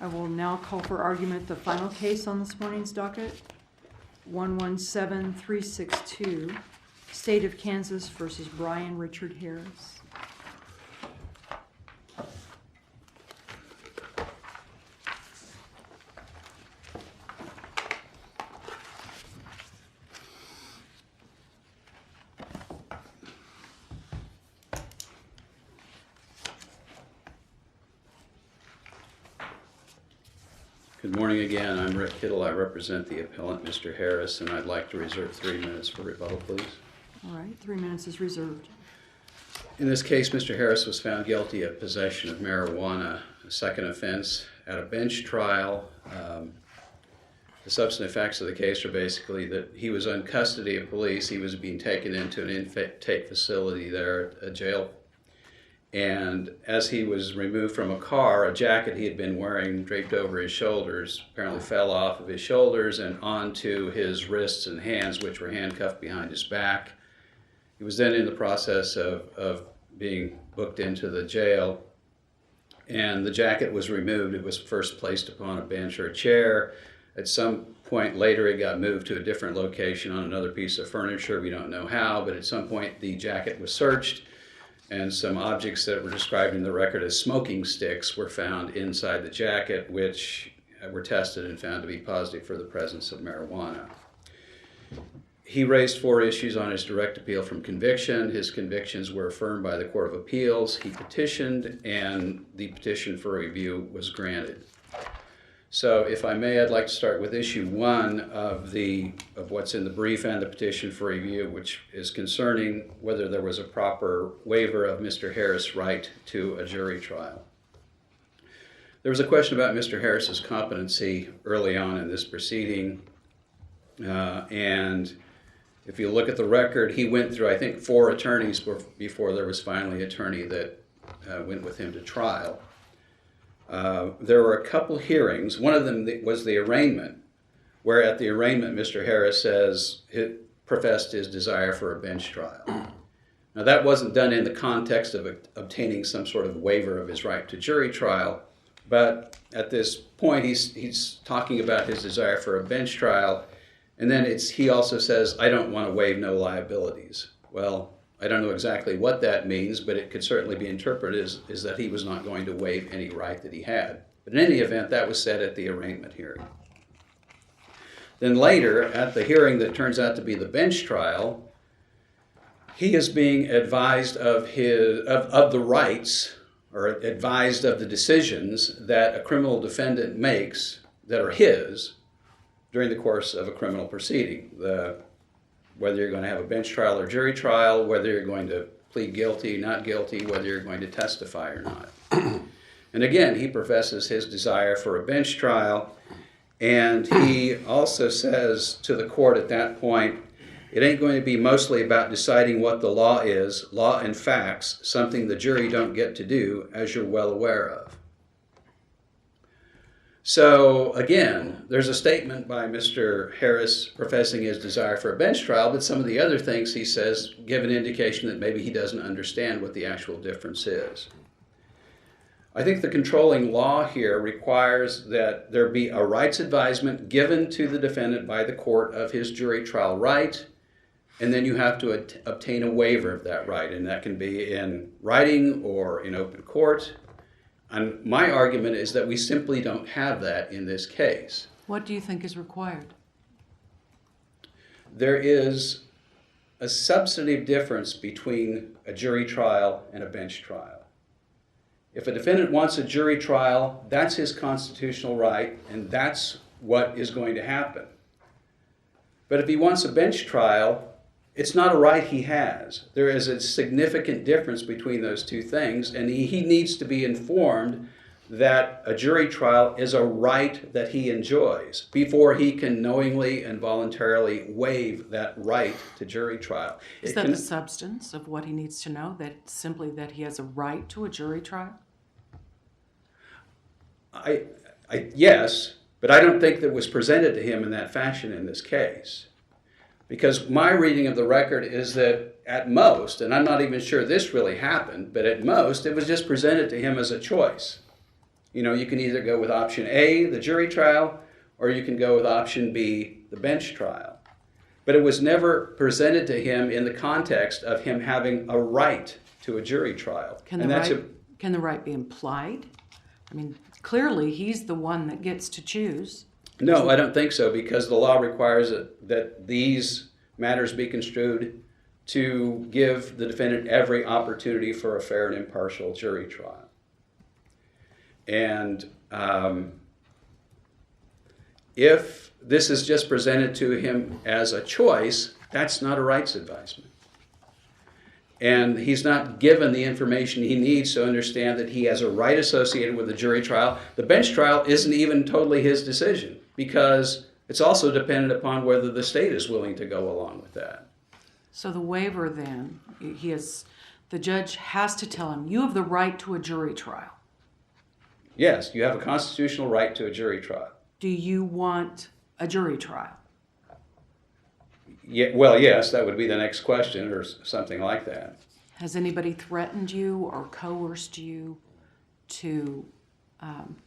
I will now call for argument the final case on this morning's docket, 117362, State of Kansas versus Brian Richard Harris. Good morning again. I'm Rick Kittle. I represent the appellant, Mr. Harris, and I'd like to reserve 3 minutes for rebuttal, please. All right, 3 minutes is reserved. In this case, Mr. Harris was found guilty of possession of marijuana, a second offense, at a bench trial. The substantive facts of the case are basically that he was in custody of police. He was being taken into an intake facility there, a jail. And as he was removed from a car, a jacket he had been wearing draped over his shoulders apparently fell off of his shoulders and onto his wrists and hands, which were handcuffed behind his back. He was then in the process of being booked into the jail, and the jacket was removed. It was first placed upon a bench or a chair. At some point later, it got moved to a different location on another piece of furniture. We don't know how, but at some point the jacket was searched, and some objects that were described in the record as smoking sticks were found inside the jacket, which were tested and found to be positive for the presence of marijuana. He raised 4 issues on his direct appeal from conviction. His convictions were affirmed by the Court of Appeals. He petitioned, and the petition for review was granted. So if I may, I'd like to start with issue 1 of what's in the brief and the petition for review, which is concerning whether there was a proper waiver of Mr. Harris' right to a jury trial. There was a question about Mr. Harris's competency early on in this proceeding, and if you look at the record, he went through, I think, 4 attorneys before there was finally an attorney that went with him to trial. There were a couple hearings. One of them was the arraignment, where at the arraignment Mr. Harris professed his desire for a bench trial. Now that wasn't done in the context of obtaining some sort of waiver of his right to jury trial, but at this point he's talking about his desire for a bench trial, and then he also says, I don't want to waive no liabilities. Well, I don't know exactly what that means, but it could certainly be interpreted as that he was not going to waive any right that he had. But in any event, that was said at the arraignment hearing. Then later, at the hearing that turns out to be the bench trial, he is being advised of the rights, or advised of the decisions that a criminal defendant makes that are his during the course of a criminal proceeding. Whether you're going to have a bench trial or jury trial, whether you're going to plead guilty, not guilty, whether you're going to testify or not. And again, he professes his desire for a bench trial, and he also says to the court at that point, it ain't going to be mostly about deciding what the law is, law and facts, something the jury don't get to do, as you're well aware of. So again, there's a statement by Mr. Harris professing his desire for a bench trial, but some of the other things he says give an indication that maybe he doesn't understand what the actual difference is. I think the controlling law here requires that there be a rights advisement given to the defendant by the court of his jury trial right, and then you have to obtain a waiver of that right, and that can be in writing or in open court. And my argument is that we simply don't have that in this case. What do you think is required? There is a substantive difference between a jury trial and a bench trial. If a defendant wants a jury trial, that's his constitutional right, and that's what is going to happen. But if he wants a bench trial, it's not a right he has. There is a significant difference between those two things, and he needs to be informed that a jury trial is a right that he enjoys before he can knowingly and voluntarily waive that right to jury trial. Is that the substance of what he needs to know, that simply that he has a right to a jury trial? Yes, but I don't think that was presented to him in that fashion in this case. Because my reading of the record is that at most, and I'm not even sure this really happened, but at most it was just presented to him as a choice. You know, you can either go with option A, the jury trial, or you can go with option B, the bench trial. But it was never presented to him in the context of him having a right to a jury trial. Can the right be implied? I mean, clearly he's the one that gets to choose. No, I don't think so, because the law requires that these matters be construed to give the defendant every opportunity for a fair and impartial jury trial. And if this is just presented to him as a choice, that's not a rights advisement. And he's not given the information he needs to understand that he has a right associated with the jury trial. The bench trial isn't even totally his decision, because it's also dependent upon whether the state is willing to go along with that. So the waiver then, the judge has to tell him, you have the right to a jury trial. Yes, you have a constitutional right to a jury trial. Do you want a jury trial? Yeah, well, yes, that would be the next question, or something like that. Has anybody threatened you or coerced you to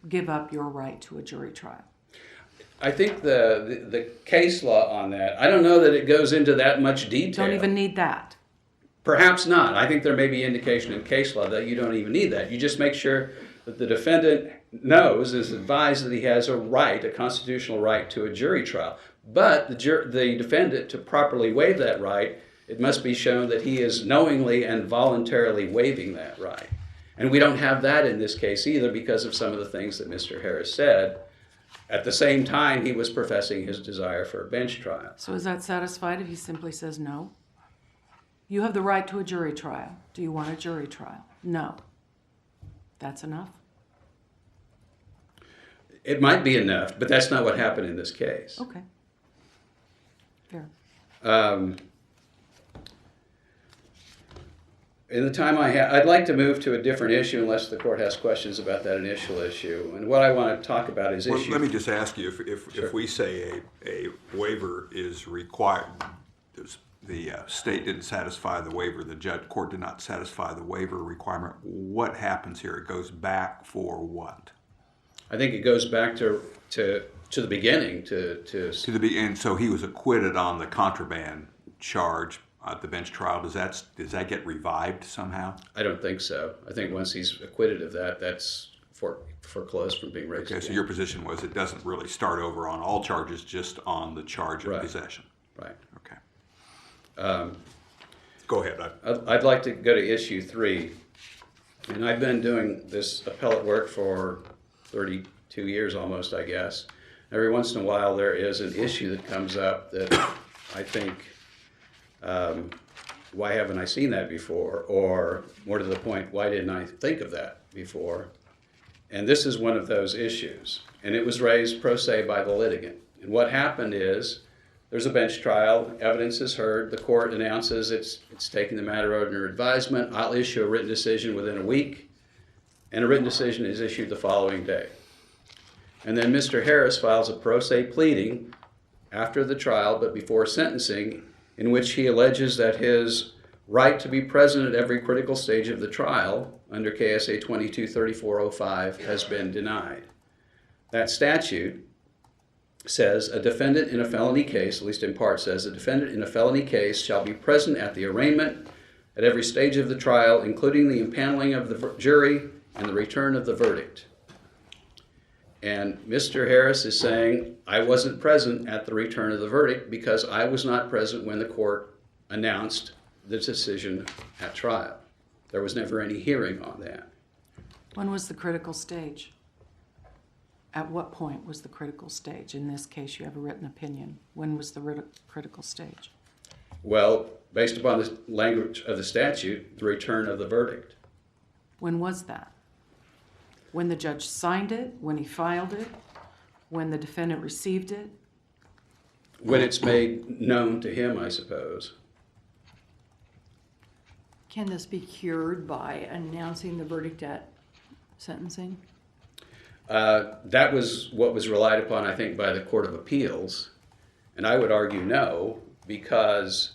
give up your right to a jury trial? I think the case law on that, I don't know that it goes into that much detail. Don't even need that. Perhaps not. I think there may be indication in case law that you don't even need that. You just make sure that the defendant knows, is advised that he has a right, a constitutional right to a jury trial. But the defendant, to properly waive that right, it must be shown that he is knowingly and voluntarily waiving that right. And we don't have that in this case either, because of some of the things that Mr. Harris said. At the same time, he was professing his desire for a bench trial. So is that satisfied if he simply says no? You have the right to a jury trial. Do you want a jury trial? No. That's enough? It might be enough, but that's not what happened in this case. Okay. Fair. In the time I have, I'd like to move to a different issue unless the court has questions about that initial issue. And what I want to talk about is issue. Let me just ask you, if we say a waiver is required, the state didn't satisfy the waiver, the court did not satisfy the waiver requirement, what happens here? It goes back for what? I think it goes back to the beginning, to the beginning. So he was acquitted on the contraband charge at the bench trial. Does that get revived somehow? I don't think so. I think once he's acquitted of that, that's foreclosed from being raised. Okay, so your position was it doesn't really start over on all charges, just on the charge of possession. Right. Okay. Go ahead. I'd like to go to issue 3. And I've been doing this appellate work for 32 years almost, I guess. Every once in a while there is an issue that comes up that I think, why haven't I seen that before? Or more to the point, why didn't I think of that before? And this is one of those issues. And it was raised pro se by the litigant. And what happened is, there's a bench trial, evidence is heard, the court announces it's taking the matter under advisement, I'll issue a written decision within a week, and a written decision is issued the following day. And then Mr. Harris files a pro se pleading after the trial, but before sentencing, in which he alleges that his right to be present at every critical stage of the trial under KSA 223405 has been denied. That statute says a defendant in a felony case, at least in part says, a defendant in a felony case shall be present at the arraignment at every stage of the trial, including the impaneling of the jury and the return of the verdict. And Mr. Harris is saying, I wasn't present at the return of the verdict because I was not present when the court announced the decision at trial. There was never any hearing on that. When was the critical stage? At what point was the critical stage? In this case, you have a written opinion. When was the critical stage? Well, based upon the language of the statute, the return of the verdict. When was that? When the judge signed it? When he filed it? When the defendant received it? When it's made known to him, I suppose. Can this be cured by announcing the verdict at sentencing? That was what was relied upon, I think, by the Court of Appeals. And I would argue no, because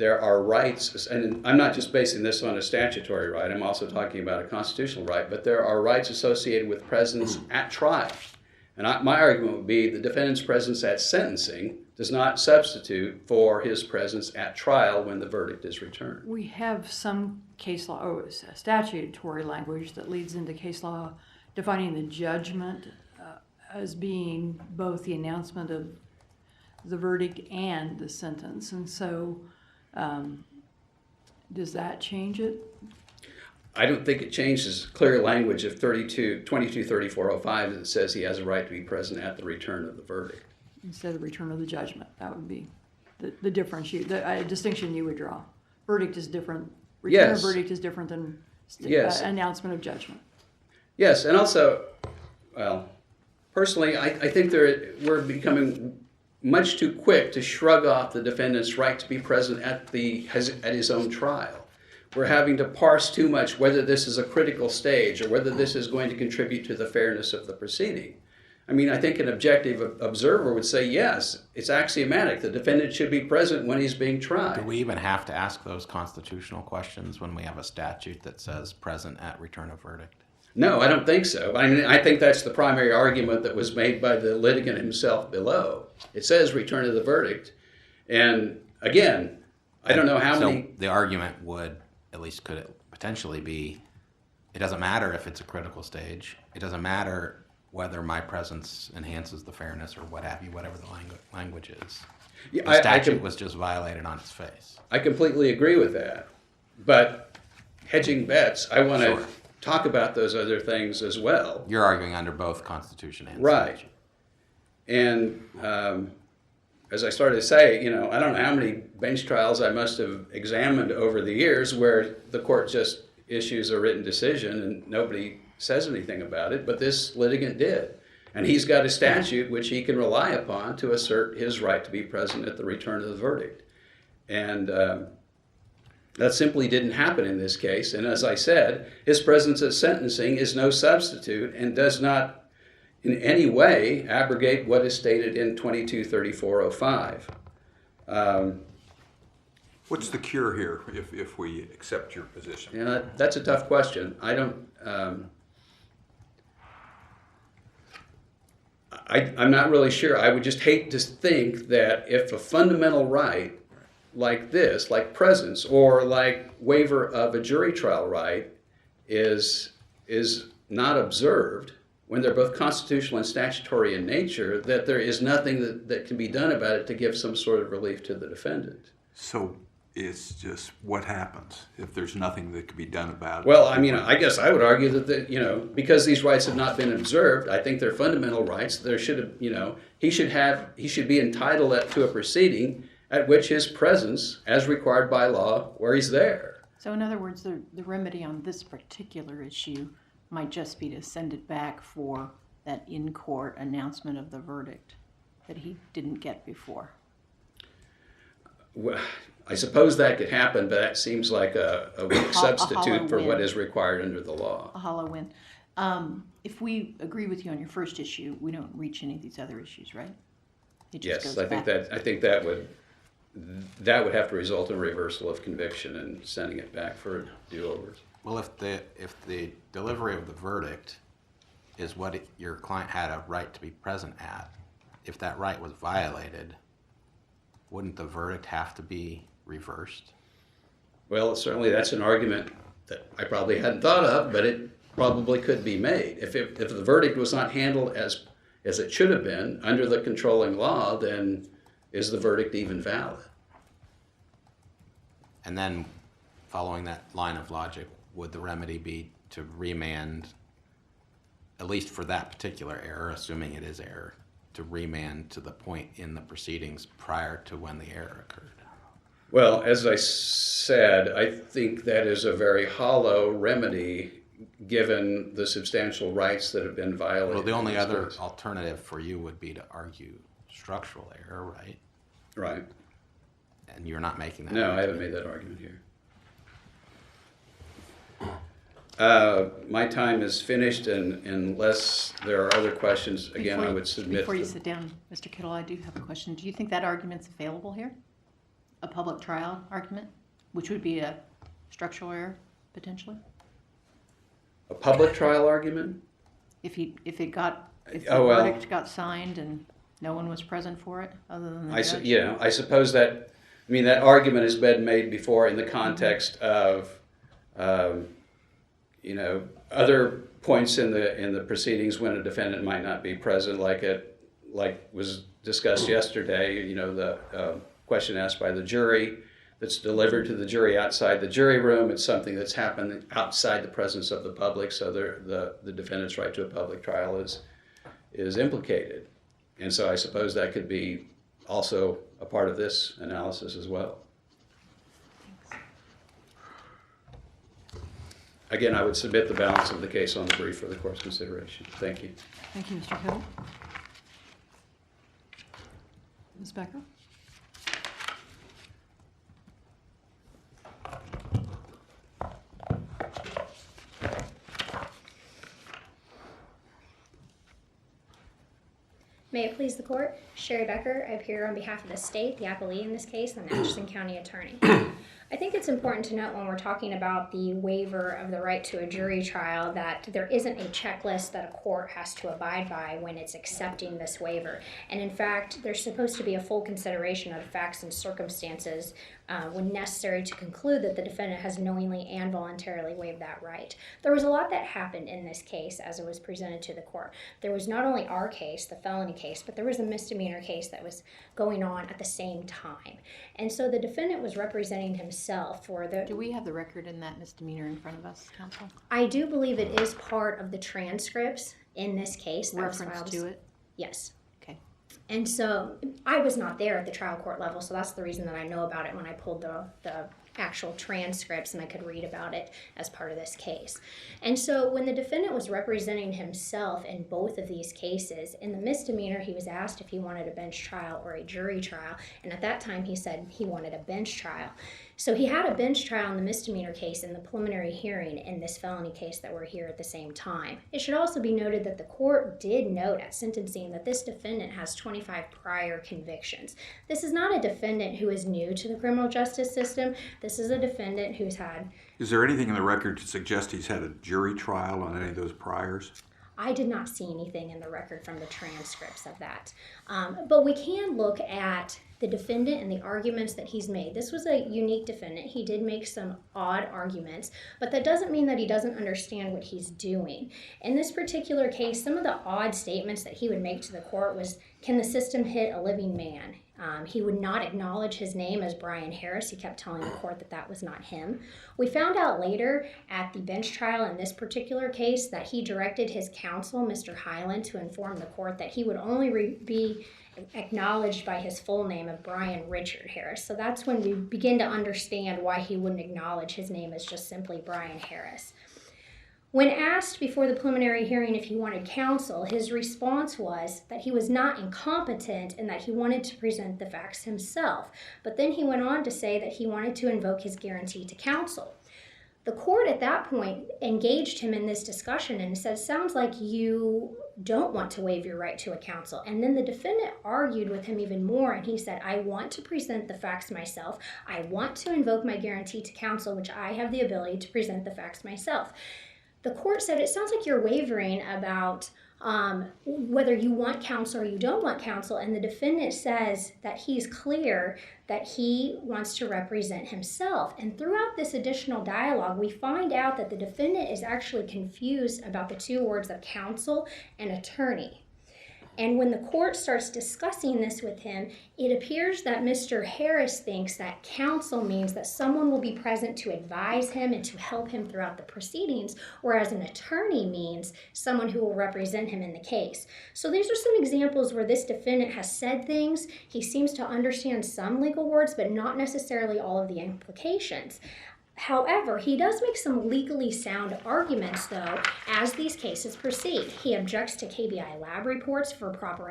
there are rights, and I'm not just basing this on a statutory right, I'm also talking about a constitutional right, but there are rights associated with presence at trial. And my argument would be the defendant's presence at sentencing does not substitute for his presence at trial when the verdict is returned. We have some case law, statutory language that leads into case law defining the judgment as being both the announcement of the verdict and the sentence. And so, does that change it? I don't think it changes clear language of 223405 that says he has a right to be present at the return of the verdict. Instead of return of the judgment, that would be the difference, the distinction you would draw. Verdict is different, return Yes. of verdict is different than Yes. announcement of judgment. Yes, and also, well, personally, I think we're becoming much too quick to shrug off the defendant's right to be present at his own trial. We're having to parse too much whether this is a critical stage or whether this is going to contribute to the fairness of the proceeding. I mean, I think an objective observer would say, yes, it's axiomatic. The defendant should be present when he's being tried. Do we even have to ask those constitutional questions when we have a statute that says present at return of verdict? No, I don't think so. I mean, I think that's the primary argument that was made by the litigant himself below. It says return of the verdict. And again, I don't know how many... So the argument would, at least could it potentially be, it doesn't matter if it's a critical stage. It doesn't matter whether my presence enhances the fairness or what have you, whatever the language is. Yeah, The statute was just violated on its face. I completely agree with that. But hedging bets, I want to Sure. talk about those other things as well. You're arguing under both Constitution and Right. statute. And as I started to say, I don't know how many bench trials I must have examined over the years where the court just issues a written decision and nobody says anything about it, but this litigant did. And he's got a statute which he can rely upon to assert his right to be present at the return of the verdict. And that simply didn't happen in this case. And as I said, his presence at sentencing is no substitute and does not in any way abrogate what is stated in 223405. What's the cure here if we accept your position? That's a tough question. I'm not really sure. I would just hate to think that if a fundamental right like this, like presence, or like waiver of a jury trial right, is not observed, when they're both constitutional and statutory in nature, that there is nothing that can be done about it to give some sort of relief to the defendant. So it's just what happens if there's nothing that can be done about it? Well, I mean, I guess I would argue that, because these rights have not been observed, I think they're fundamental rights. There should have, he should be entitled to a proceeding at which his presence, as required by law, where he's there. So in other words, the remedy on this particular issue might just be to send it back for that in-court announcement of the verdict that he didn't get before. Well, I suppose that could happen, but that seems like a weak substitute for win. what is required under the law. A hollow win. If we agree with you on your first issue, we don't reach any of these other issues, right? It just Yes, goes I think that would have to result in reversal of conviction and sending it back for do-overs. Well, if the delivery of the verdict is what your client had a right to be present at, if that right was violated, wouldn't the verdict have to be reversed? Well, certainly that's an argument that I probably hadn't thought of, but it probably could be made. If the verdict was not handled as it should have been under the controlling law, then is the verdict even valid? And then, following that line of logic, would the remedy be to remand, at least for that particular error, assuming it is error, to remand to the point in the proceedings prior to when the error occurred? Well, as I said, I think that is a very hollow remedy given the substantial rights that have been violated. Well, the only in this other case. alternative for you would be to argue structural error, right? Right. And you're not making that No, I argument. haven't made that argument here. My time is finished, and unless there are other questions, again, I would submit. Before you sit down, Mr. Kittle, I do have a question. Do you think that argument's available here? a public trial argument, which would be a structural error, potentially? A public trial argument? If the Oh, well. verdict got signed and no one was present for it, other than the I, judge? I suppose that, I mean, that argument has been made before in the context of, other points in the proceedings when a defendant might not be present, like was discussed yesterday, the question asked by the jury that's delivered to the jury outside the jury room. It's something that's happened outside the presence of the public, so the defendant's right to a public trial is implicated. And so I suppose that could be also a part of this analysis as well. Again, I would submit the balance of the case on the brief for the court's consideration. Thank you. Thank you, Mr. Hill. Ms. Becker? May it please the court, Sherry Becker. I appear on behalf of the state, the appellee in this case, and the Atchison County Attorney. I think it's important to note when we're talking about the waiver of the right to a jury trial that there isn't a checklist that a court has to abide by when it's accepting this waiver. And in fact, there's supposed to be a full consideration of the facts and circumstances when necessary to conclude that the defendant has knowingly and voluntarily waived that right. There was a lot that happened in this case as it was presented to the court. There was not only our case, the felony case, but there was a misdemeanor case that was going on at the same time. And so the defendant was representing himself for the... Do we have the record in that misdemeanor in front of us, counsel? I do believe it is part of the transcripts in this case. That was Reference filed. to it? Yes. Okay. And so I was not there at the trial court level, so that's the reason that I know about it when I pulled the actual transcripts and I could read about it as part of this case. And so when the defendant was representing himself in both of these cases, in the misdemeanor he was asked if he wanted a bench trial or a jury trial, and at that time he said he wanted a bench trial. So he had a bench trial in the misdemeanor case in the preliminary hearing in this felony case that were here at the same time. It should also be noted that the court did note at sentencing that this defendant has 25 prior convictions. This is not a defendant who is new to the criminal justice system. This is a defendant who's had... Is there anything in the record to suggest he's had a jury trial on any of those priors? I did not see anything in the record from the transcripts of that. But we can look at the defendant and the arguments that he's made. This was a unique defendant. He did make some odd arguments, but that doesn't mean that he doesn't understand what he's doing. In this particular case, some of the odd statements that he would make to the court was, can the system hit a living man? He would not acknowledge his name as Brian Harris. He kept telling the court that that was not him. We found out later at the bench trial in this particular case that he directed his counsel, Mr. Highland, to inform the court that he would only be acknowledged by his full name of Brian Richard Harris. So that's when we begin to understand why he wouldn't acknowledge his name as just simply Brian Harris. When asked before the preliminary hearing if he wanted counsel, his response was that he was not incompetent and that he wanted to present the facts himself. But then he went on to say that he wanted to invoke his guarantee to counsel. The court at that point engaged him in this discussion and said, sounds like you don't want to waive your right to a counsel. And then the defendant argued with him even more, and he said, I want to present the facts myself. I want to invoke my guarantee to counsel, which I have the ability to present the facts myself. The court said, it sounds like you're wavering about whether you want counsel or you don't want counsel, and the defendant says that he's clear that he wants to represent himself. And throughout this additional dialogue, we find out that the defendant is actually confused about the two words of counsel and attorney. And when the court starts discussing this with him, it appears that Mr. Harris thinks that counsel means that someone will be present to advise him and to help him throughout the proceedings, whereas an attorney means someone who will represent him in the case. So these are some examples where this defendant has said things. He seems to understand some legal words, but not necessarily all of the implications. However, he does make some legally sound arguments, though, as these cases proceed. He objects to KBI lab reports for proper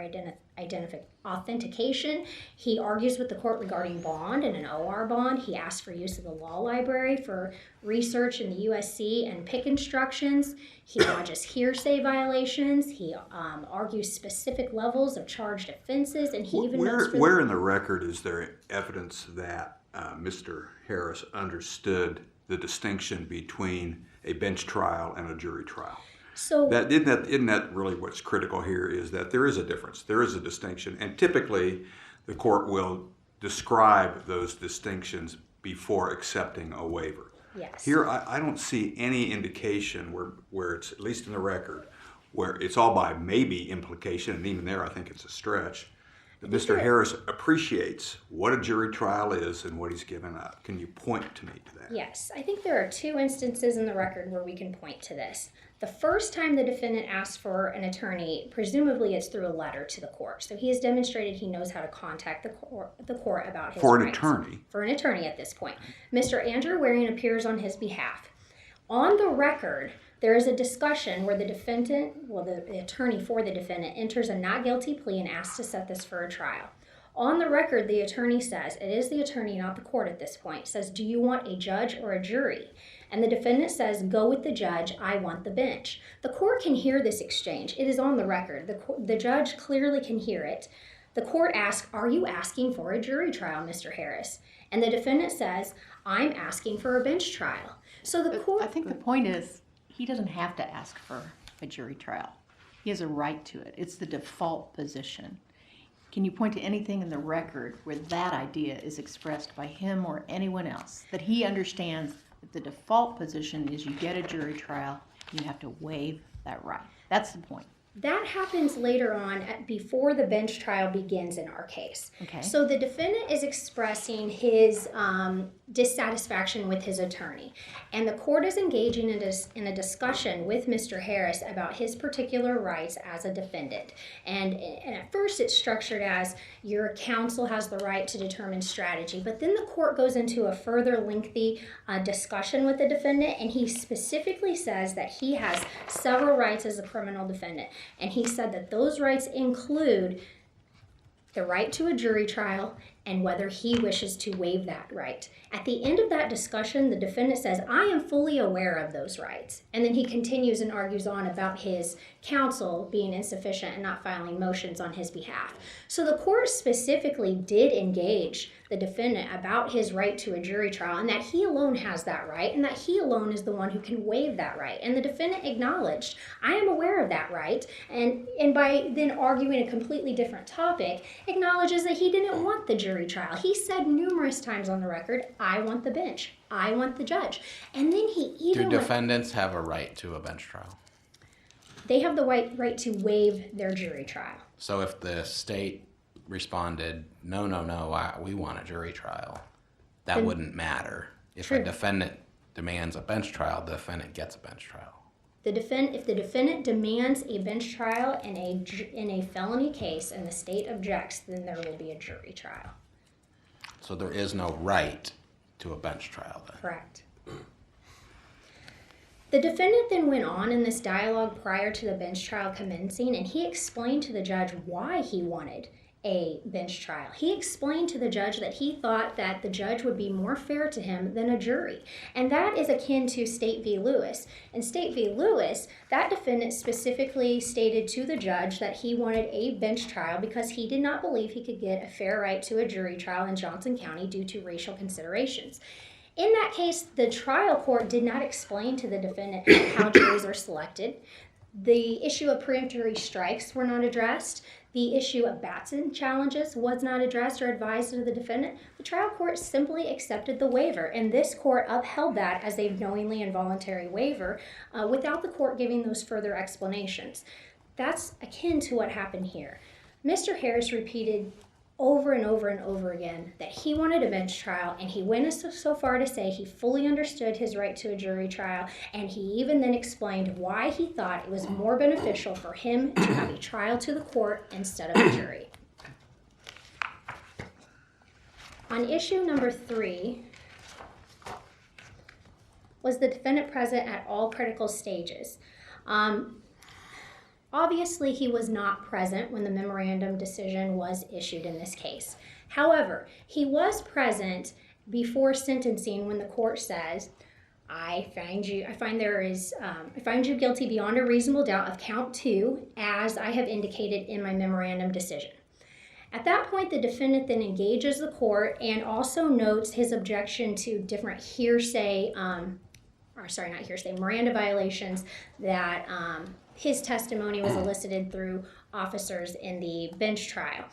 authentication. He argues with the court regarding bond and an OR bond. He asks for use of the law library for research in the USC and PIC instructions. He lodges hearsay violations. He argues specific levels of charged offenses, and he even notes Where in the record is there evidence that Mr. Harris understood the distinction between a bench trial and a jury trial. So Isn't that really what's critical here, is that there is a difference, there is a distinction, and typically the court will describe those distinctions before accepting a waiver. yes. Here, I don't see any indication where it's, at least in the record, where it's all by maybe implication, and even there I think it's a stretch, that Mr. Harris appreciates what a jury trial is and what he's given up. Can you point to me to that? Yes, I think there are two instances in the record where we can point to this. The first time the defendant asked for an attorney, presumably it's through a letter to the court. So he has demonstrated he knows how to contact the court about his For an rights. attorney? For an attorney at this point. Mr. Andrew Waring appears on his behalf. On the record, there is a discussion where the attorney for the defendant enters a not guilty plea and asks to set this for a trial. On the record, the attorney says, it is the attorney, not the court at this point, says, do you want a judge or a jury? And the defendant says, go with the judge, I want the bench. The court can hear this exchange. It is on the record. The judge clearly can hear it. The court asks, are you asking for a jury trial, Mr. Harris? And the defendant says, I'm asking for a bench trial. So the court... I think the point is, he doesn't have to ask for a jury trial. He has a right to it. It's the default position. Can you point to anything in the record where that idea is expressed by him or anyone else, that he understands that the default position is you get a jury trial, you have to waive that right? That's the point. That happens later on, before the bench trial begins in our case. Okay. So the defendant is expressing his dissatisfaction with his attorney. And the court is engaging in a discussion with Mr. Harris about his particular rights as a defendant. And at first it's structured as your counsel has the right to determine strategy. But then the court goes into a further lengthy discussion with the defendant. And he specifically says that he has several rights as a criminal defendant. And he said that those rights include the right to a jury trial and whether he wishes to waive that right. At the end of that discussion, the defendant says, I am fully aware of those rights. And then he continues and argues on about his counsel being insufficient and not filing motions on his behalf. So the court specifically did engage the defendant about his right to a jury trial and that he alone has that right and that he alone is the one who can waive that right. And the defendant acknowledged, I am aware of that right, and by then arguing a completely different topic, acknowledges that he didn't want the jury trial. He said numerous times on the record, I want the bench, I want the judge. And then he even Do defendants have a right to a bench trial? they have the right to waive their jury trial. So if the state responded, no, we want a jury trial, that Then- wouldn't matter. If True. a defendant demands a bench trial, the defendant gets a bench trial. If the defendant demands a bench trial in a felony case and the state objects, then there will be a jury trial. So there is no right to a bench trial then. Correct. The defendant then went on in this dialogue prior to the bench trial commencing, and he explained to the judge why he wanted a bench trial. He explained to the judge that he thought that the judge would be more fair to him than a jury. And that is akin to State v. Lewis. In State v. Lewis, that defendant specifically stated to the judge that he wanted a bench trial because he did not believe he could get a fair right to a jury trial in Johnson County due to racial considerations. In that case, the trial court did not explain to the defendant how juries are selected. The issue of preemptory strikes were not addressed. The issue of Batson challenges was not addressed or advised to the defendant. The trial court simply accepted the waiver, and this court upheld that as a knowingly involuntary waiver without the court giving those further explanations. That's akin to what happened here. Mr. Harris repeated over and over and over again that he wanted a bench trial, and he went so far to say he fully understood his right to a jury trial, and he even then explained why he thought it was more beneficial for him to have a trial to the court instead of a jury. On issue number 3, was the defendant present at all critical stages? Obviously, he was not present when the memorandum decision was issued in this case. However, he was present before sentencing when the court says, I find you guilty beyond a reasonable doubt of count 2, as I have indicated in my memorandum decision. At that point, the defendant then engages the court and also notes his objection to different Miranda violations that his testimony was elicited through officers in the bench trial.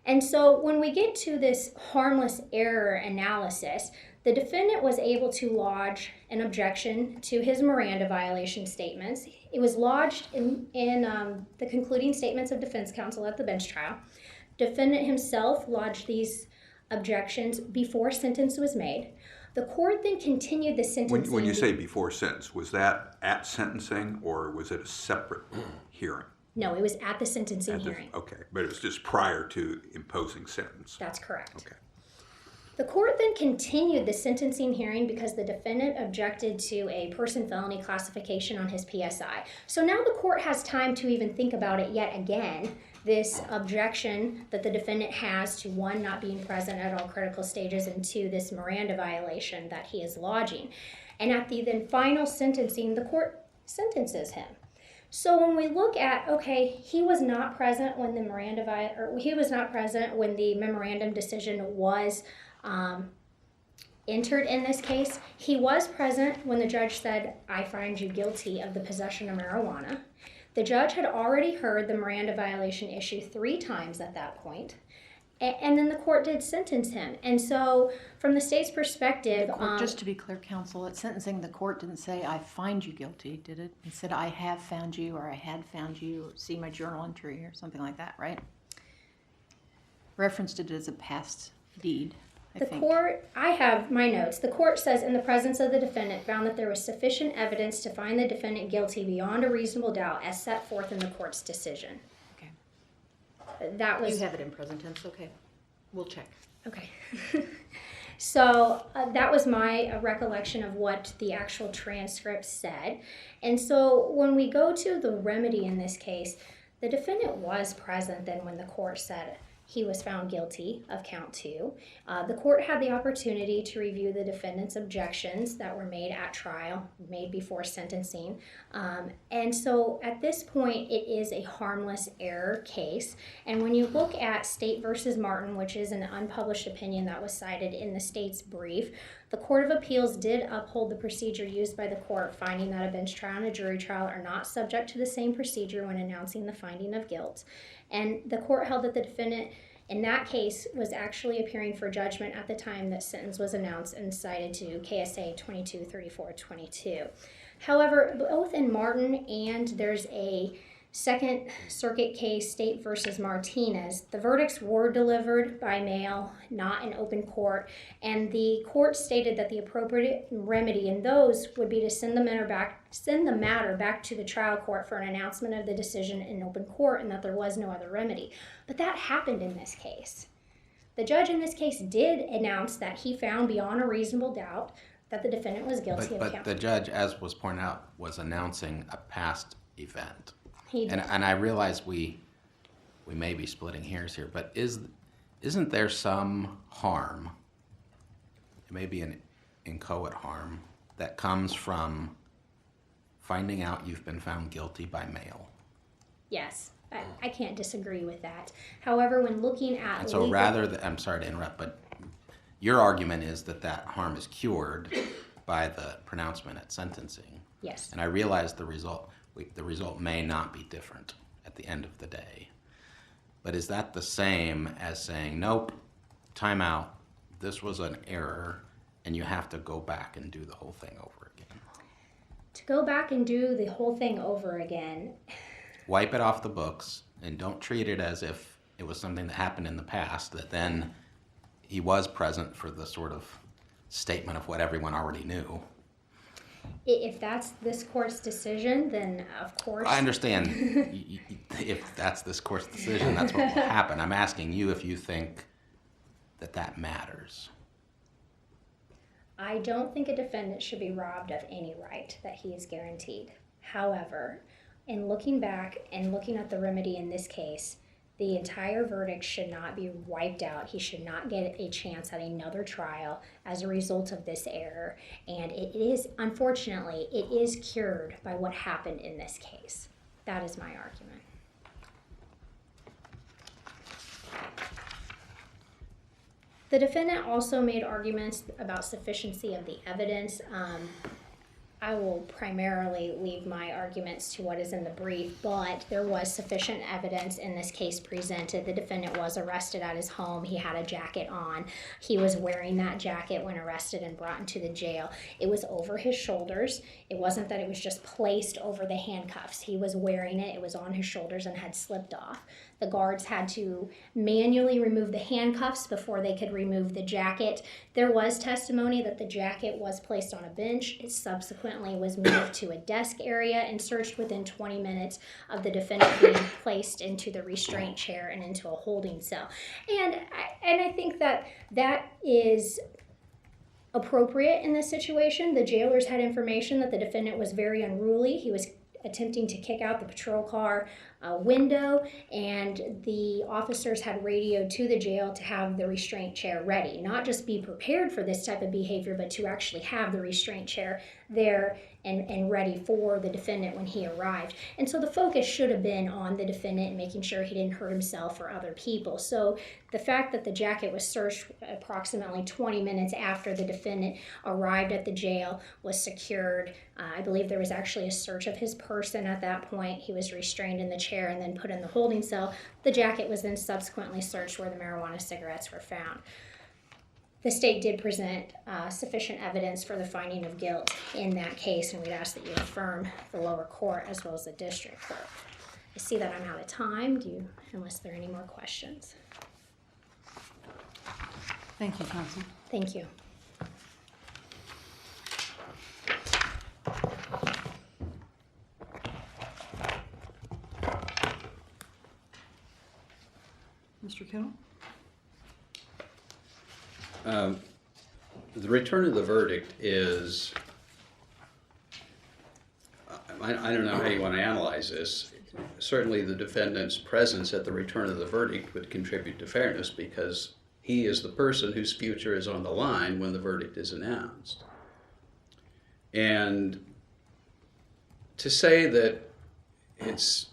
And so when we get to this harmless error analysis, the defendant was able to lodge an objection to his Miranda violation statements. It was lodged in the concluding statements of defense counsel at the bench trial. Defendant himself lodged these objections before sentence was made. The court then continued the sentencing. When you say before sentence, was that at sentencing or was it a separate hearing? No, it was at the sentencing At the- hearing. Okay, but it was just prior to imposing sentence. That's correct. Okay. The court then continued the sentencing hearing because the defendant objected to a person felony classification on his PSI. So now the court has time to even think about it yet again, this objection that the defendant has to, one, not being present at all critical stages, and two, this Miranda violation that he is lodging. And at the then final sentencing, the court sentences him. So when we look at, okay, he was not present when the memorandum decision was entered in this case. He was present when the judge said, "I find you guilty of the possession of marijuana." The judge had already heard the Miranda violation issue 3 times at that point. And then the court did sentence him. And so from the state's perspective, Just to be clear, counsel, at sentencing, the court didn't say, "I find you guilty," did it? It said, "I have found you," or "I had found you," or "see my journal entry," or something like that, right? Referenced it as a past deed, I think. I have my notes. The court says, in the presence of the defendant, found that there was sufficient evidence to find the defendant guilty beyond a reasonable doubt as set forth in the court's decision. Okay. That was... You have it in present tense, okay. We'll check. Okay. So that was my recollection of what the actual transcript said. And so when we go to the remedy in this case, the defendant was present then when the court said he was found guilty of count 2. The court had the opportunity to review the defendant's objections that were made at trial, made before sentencing. And so at this point, it is a harmless error case. And when you look at State versus Martin, which is an unpublished opinion that was cited in the state's brief, the Court of Appeals did uphold the procedure used by the court, finding that a bench trial and a jury trial are not subject to the same procedure when announcing the finding of guilt. And the court held that the defendant in that case was actually appearing for judgment at the time that sentence was announced and cited to KSA 223422. However, both in Martin and there's a Second Circuit case, State versus Martinez, the verdicts were delivered by mail, not in open court, and the court stated that the appropriate remedy in those would be to send the matter back to the trial court for an announcement of the decision in open court, and that there was no other remedy. But that happened in this case. The judge in this case did announce that he found beyond a reasonable doubt that the defendant was guilty of count. But the judge, as was pointed out, was announcing a past event. He did. And I realize we may be splitting hairs here, but isn't there some harm, it may be an inchoate harm, that comes from finding out you've been found guilty by mail? Yes, I can't disagree with that. However, when looking at And so I'm sorry to interrupt, but your argument is that harm is cured by the pronouncement at sentencing. Yes. And I realize the result may not be different at the end of the day. But is that the same as saying, nope, time out, this was an error, and you have to go back and do the whole thing over again? To go back and do the whole thing over again. Wipe it off the books, and don't treat it as if it was something that happened in the past, that then he was present for the sort of statement of what everyone already knew. If that's this court's decision, then of course. I understand if that's this court's decision, that's what will happen. I'm asking you if you think that matters. I don't think a defendant should be robbed of any right that he is guaranteed. However, in looking back and looking at the remedy in this case, the entire verdict should not be wiped out. He should not get a chance at another trial as a result of this error. And it is, unfortunately, it is cured by what happened in this case. That is my argument. The defendant also made arguments about sufficiency of the evidence. I will primarily leave my arguments to what is in the brief, but there was sufficient evidence in this case presented. The defendant was arrested at his home. He had a jacket on. He was wearing that jacket when arrested and brought into the jail. It was over his shoulders. It wasn't that it was just placed over the handcuffs. He was wearing it. It was on his shoulders and had slipped off. The guards had to manually remove the handcuffs before they could remove the jacket. There was testimony that the jacket was placed on a bench. It subsequently was moved to a desk area and searched within 20 minutes of the defendant being placed into the restraint chair and into a holding cell. And I think that is appropriate in this situation. The jailers had information that the defendant was very unruly. He was attempting to kick out the patrol car window, and the officers had radioed to the jail to have the restraint chair ready. Not just be prepared for this type of behavior, but to actually have the restraint chair there and ready for the defendant when he arrived. And so the focus should have been on the defendant and making sure he didn't hurt himself or other people. So the fact that the jacket was searched approximately 20 minutes after the defendant arrived at the jail, was secured. I believe there was actually a search of his person at that point. He was restrained in the chair and then put in the holding cell. The jacket was then subsequently searched where the marijuana cigarettes were found. The state did present sufficient evidence for the finding of guilt in that case, and we'd ask that you affirm the lower court as well as the district court. I see that I'm out of time, unless there are any more questions. Thank you, counsel. Thank you. Mr. Kittle? The return of the verdict is, I don't know how you want to analyze this. Certainly the defendant's presence at the return of the verdict would contribute to fairness because he is the person whose future is on the line when the verdict is announced. And to say that it's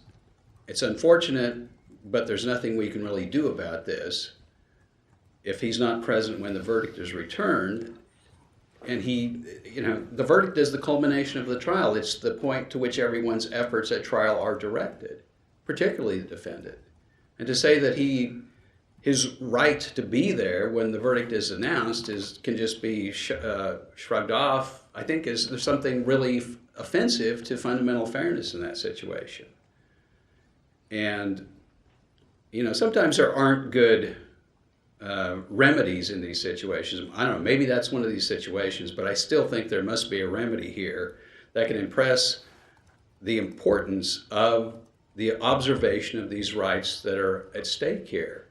unfortunate, but there's nothing we can really do about this, if he's not present when the verdict is returned, and the verdict is the culmination of the trial. It's the point to which everyone's efforts at trial are directed, particularly the defendant. And to say that his right to be there when the verdict is announced can just be shrugged off, I think there's something really offensive to fundamental fairness in that situation. And, sometimes there aren't good remedies in these situations. I don't know, maybe that's one of these situations, but I still think there must be a remedy here that can impress the importance of the observation of these rights that are at stake here.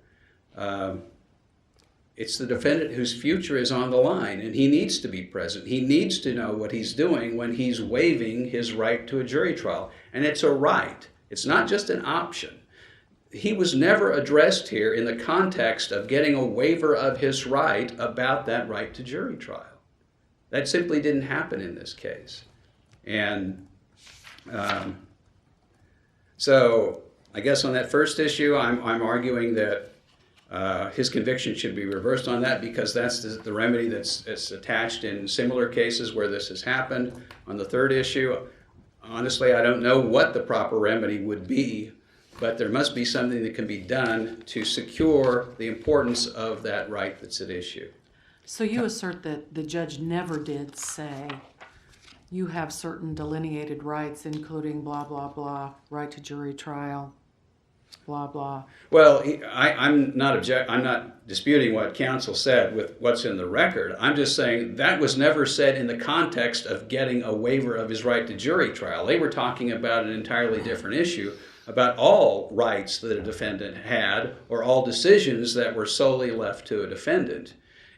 It's the defendant whose future is on the line, and he needs to be present. He needs to know what he's doing when he's waiving his right to a jury trial. And it's a right. It's not just an option. He was never addressed here in the context of getting a waiver of his right about that right to jury trial. That simply didn't happen in this case. And so I guess on that first issue, I'm arguing that his conviction should be reversed on that because that's the remedy that's attached in similar cases where this has happened. On the third issue, honestly, I don't know what the proper remedy would be, but there must be something that can be done to secure the importance of that right that's at issue. So you assert that the judge never did say you have certain delineated rights, including blah, blah, blah, right to jury trial, blah, blah. Well, I'm not disputing what counsel said with what's in the record. I'm just saying that was never said in the context of getting a waiver of his right to jury trial. They were talking about an entirely different issue, about all rights that a defendant had or all decisions that were solely left to a defendant.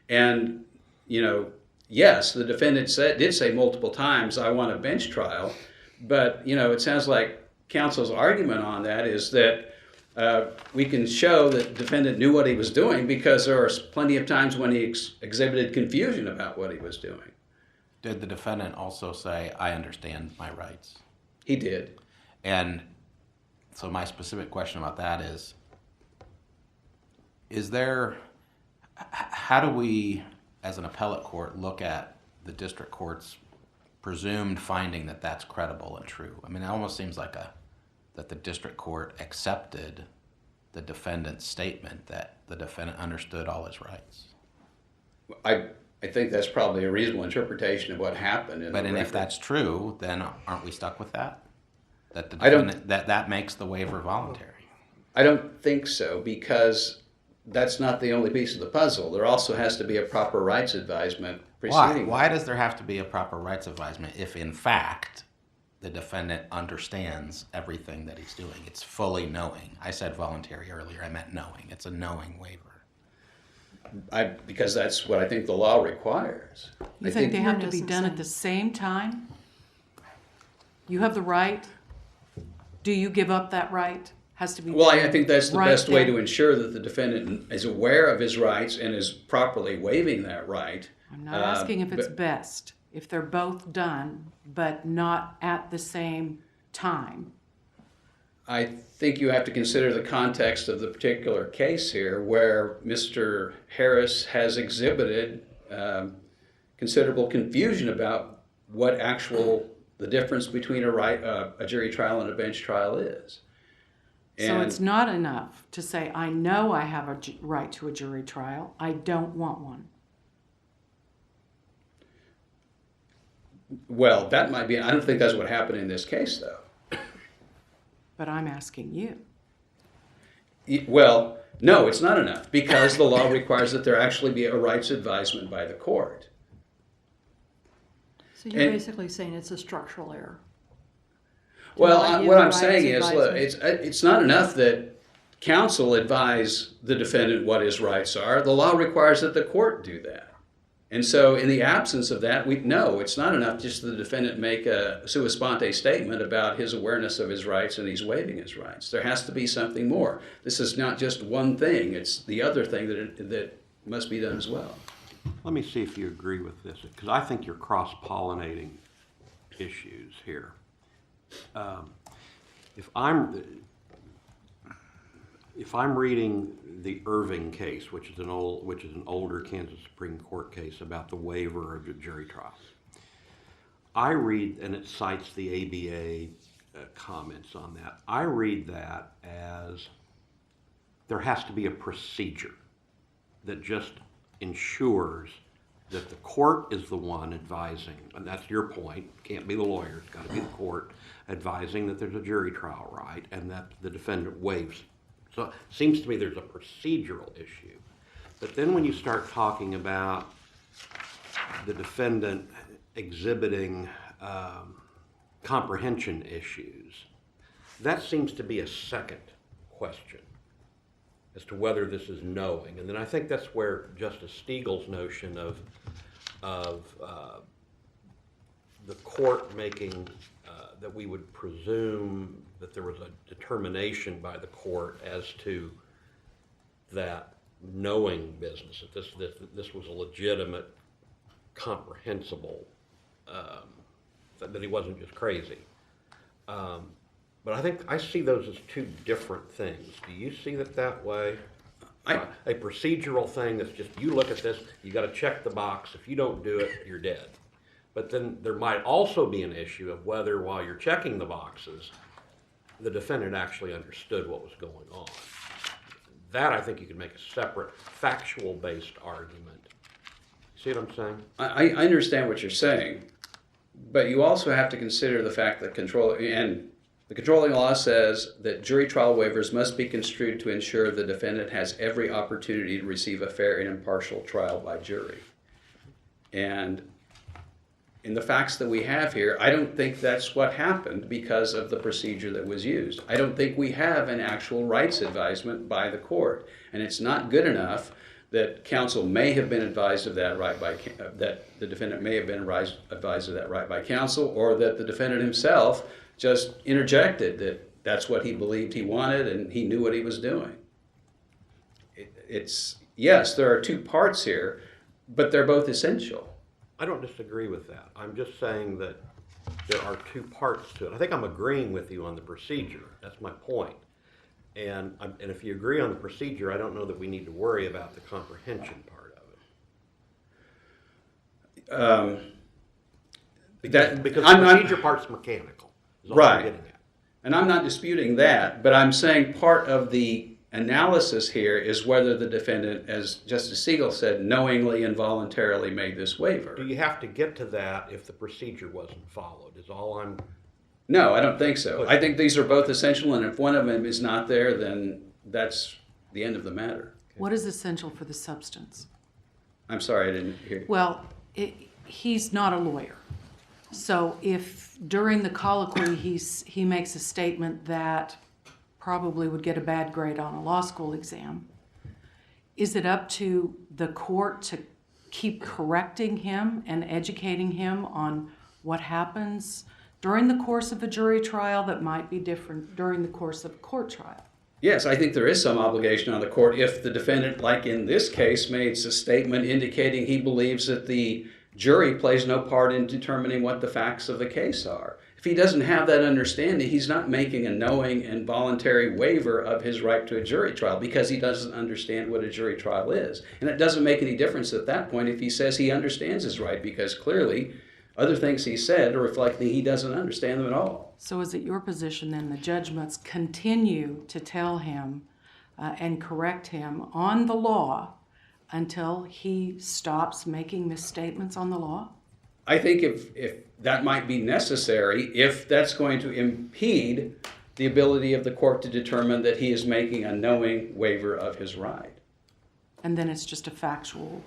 And, yes, the defendant did say multiple times, I want a bench trial, but, it sounds like counsel's argument on that is that we can show that the defendant knew what he was doing because there are plenty of times when he exhibited confusion about what he was doing. Did the defendant also say, I understand my rights? He did. And so my specific question about that is there, How do we, as an appellate court, look at the district court's presumed finding that that's credible and true? I mean, it almost seems like that the district court accepted the defendant's statement that the defendant understood all his rights. I think that's probably a reasonable interpretation of what happened. But if that's true, then aren't we stuck with that? That the I don't- defendant, that makes the waiver voluntary. I don't think so, because that's not the only piece of the puzzle. There also has to be a proper rights advisement Why? preceding. Why does there have to be a proper rights advisement if, in fact, the defendant understands everything that he's doing? It's fully knowing. I said voluntary earlier. I meant knowing. It's a knowing waiver. Because that's what I think the law requires. You I think they have to Not be done at the same time? You have the right. Do you give up that right? Has to be. Well, I think that's the right best way then. to ensure that the defendant is aware of his rights and is properly waiving that right. I'm not asking if it's but- best, if they're both done, but not at the same time. I think you have to consider the context of the particular case here, where Mr. Harris has exhibited considerable confusion about what the difference between a jury trial and a bench trial is. So it's not enough to say, I know I have a right to a jury trial, I don't want one. Well, that might be. I don't think that's what happened in this case, though. But I'm asking you. Well, no, it's not enough, because the law requires that there actually be a rights advisement by the court. So you're And- basically saying it's a structural error. Well, not give what the I'm rights saying is, look, advisement. it's not enough that counsel advise the defendant what his rights are. The law requires that the court do that. And so in the absence of that, it's not enough just the defendant make a sua sponte statement about his awareness of his rights and he's waiving his rights. There has to be something more. This is not just one thing. It's the other thing that must be done as well. Let me see if you agree with this, because I think you're cross-pollinating issues here. If I'm reading the Irving case, which is an older Kansas Supreme Court case about the waiver of the jury trial, I read, and it cites the ABA comments on that. I read that as there has to be a procedure that just ensures that the court is the one advising, and that's your point, can't be the lawyer, it's got to be the court advising that there's a jury trial right and that the defendant waives. So it seems to me there's a procedural issue. But then when you start talking about the defendant exhibiting comprehension issues, that seems to be a second question as to whether this is knowing. And then I think that's where Justice Stiegel's notion of the court making, that we would presume that there was a determination by the court as to that knowing business, that this was a legitimate, comprehensible, that he wasn't just crazy. But I think I see those as two different things. Do you see it that way? A procedural thing that's just, you look at this, you got to check the box. If you don't do it, you're dead. But then there might also be an issue of whether, while you're checking the boxes, the defendant actually understood what was going on. That, I think you could make a separate factual-based argument. See what I'm saying? I understand what you're saying, but you also have to consider the fact that the controlling law says that jury trial waivers must be construed to ensure the defendant has every opportunity to receive a fair and impartial trial by jury. And in the facts that we have here, I don't think that's what happened because of the procedure that was used. I don't think we have an actual rights advisement by the court, and it's not good enough that counsel may have been advised of that right that the defendant may have been advised of that right by counsel, or that the defendant himself just interjected that that's what he believed he wanted and he knew what he was doing. Yes, there are two parts here, but they're both essential. I don't disagree with that. I'm just saying that there are two parts to it. I think I'm agreeing with you on the procedure. That's my point. And if you agree on the procedure, I don't know that we need to worry about the comprehension part of it. Because the procedure part's mechanical, is all I'm Right. getting at. And I'm not disputing that, but I'm saying part of the analysis here is whether the defendant, as Justice Siegel said, knowingly and voluntarily made this waiver. Do you have to get to that if the procedure wasn't followed, is all I'm... No, I don't think so. I think these are both essential, and if one of them is not there, then that's the end of the matter. What is essential for the substance? I'm sorry, I didn't hear. Well, he's not a lawyer. So if during the colloquy he makes a statement that probably would get a bad grade on a law school exam, is it up to the court to keep correcting him and educating him on what happens during the course of a jury trial that might be different during the course of a court trial? Yes, I think there is some obligation on the court if the defendant, like in this case, makes a statement indicating he believes that the jury plays no part in determining what the facts of the case are. If he doesn't have that understanding, he's not making a knowing and voluntary waiver of his right to a jury trial because he doesn't understand what a jury trial is. And it doesn't make any difference at that point if he says he understands his right, because clearly other things he said are reflecting he doesn't understand them at all. So is it your position then the judge must continue to tell him and correct him on the law until he stops making misstatements on the law? I think if that might be necessary, if that's going to impede the ability of the court to determine that he is making a knowing waiver of his right. And then it's just a factual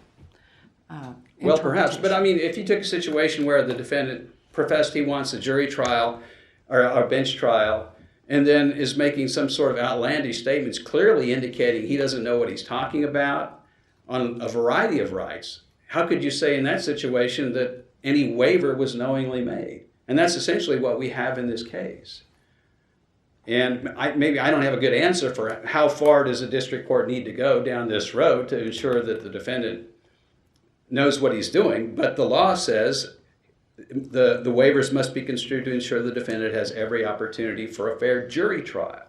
Well, perhaps, but I interpretation. mean, if you took a situation where the defendant professed he wants a jury trial or a bench trial, and then is making some sort of outlandish statements clearly indicating he doesn't know what he's talking about on a variety of rights, how could you say in that situation that any waiver was knowingly made? And that's essentially what we have in this case. And maybe I don't have a good answer for how far does a district court need to go down this road to ensure that the defendant knows what he's doing, but the law says the waivers must be construed to ensure the defendant has every opportunity for a fair jury trial,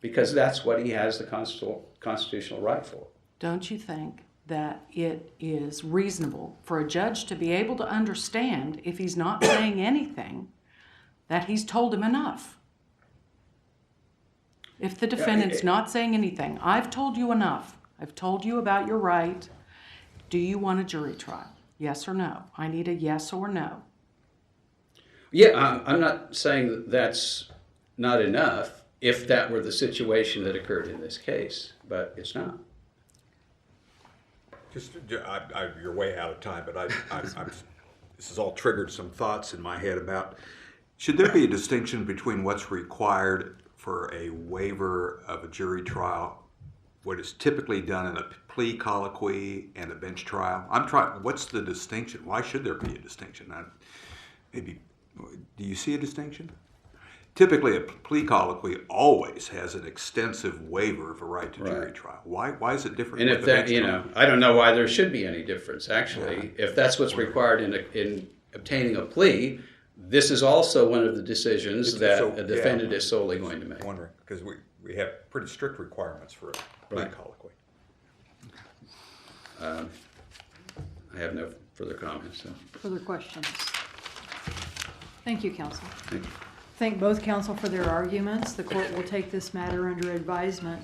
because that's what he has the constitutional right for. Don't you think that it is reasonable for a judge to be able to understand, if he's not saying anything, that he's told him enough? If the defendant's not saying anything, I've told you enough. I've told you about your right. Do you want a jury trial? Yes or no? I need a yes or no. Yeah, I'm not saying that that's not enough if that were the situation that occurred in this case, but it's not. You're way out of time, but this has all triggered some thoughts in my head about, should there be a distinction between what's required for a waiver of a jury trial, what is typically done in a plea colloquy and a bench trial? What's the distinction? Why should there be a distinction? Do you see a distinction? Typically, a plea colloquy always has an extensive waiver of a right to jury trial. Why is it different? And with if the that, bench trial? I don't know why there should be any difference, actually. If that's what's required in obtaining a plea, this is also one of the decisions that a defendant is solely going to make. I'm wondering, because we have pretty strict requirements for a plea Right. colloquy. I have no further comments. So. Further questions? Thank you, counsel. Thank you. Thank both counsel for their arguments. The court will take this matter under advisement.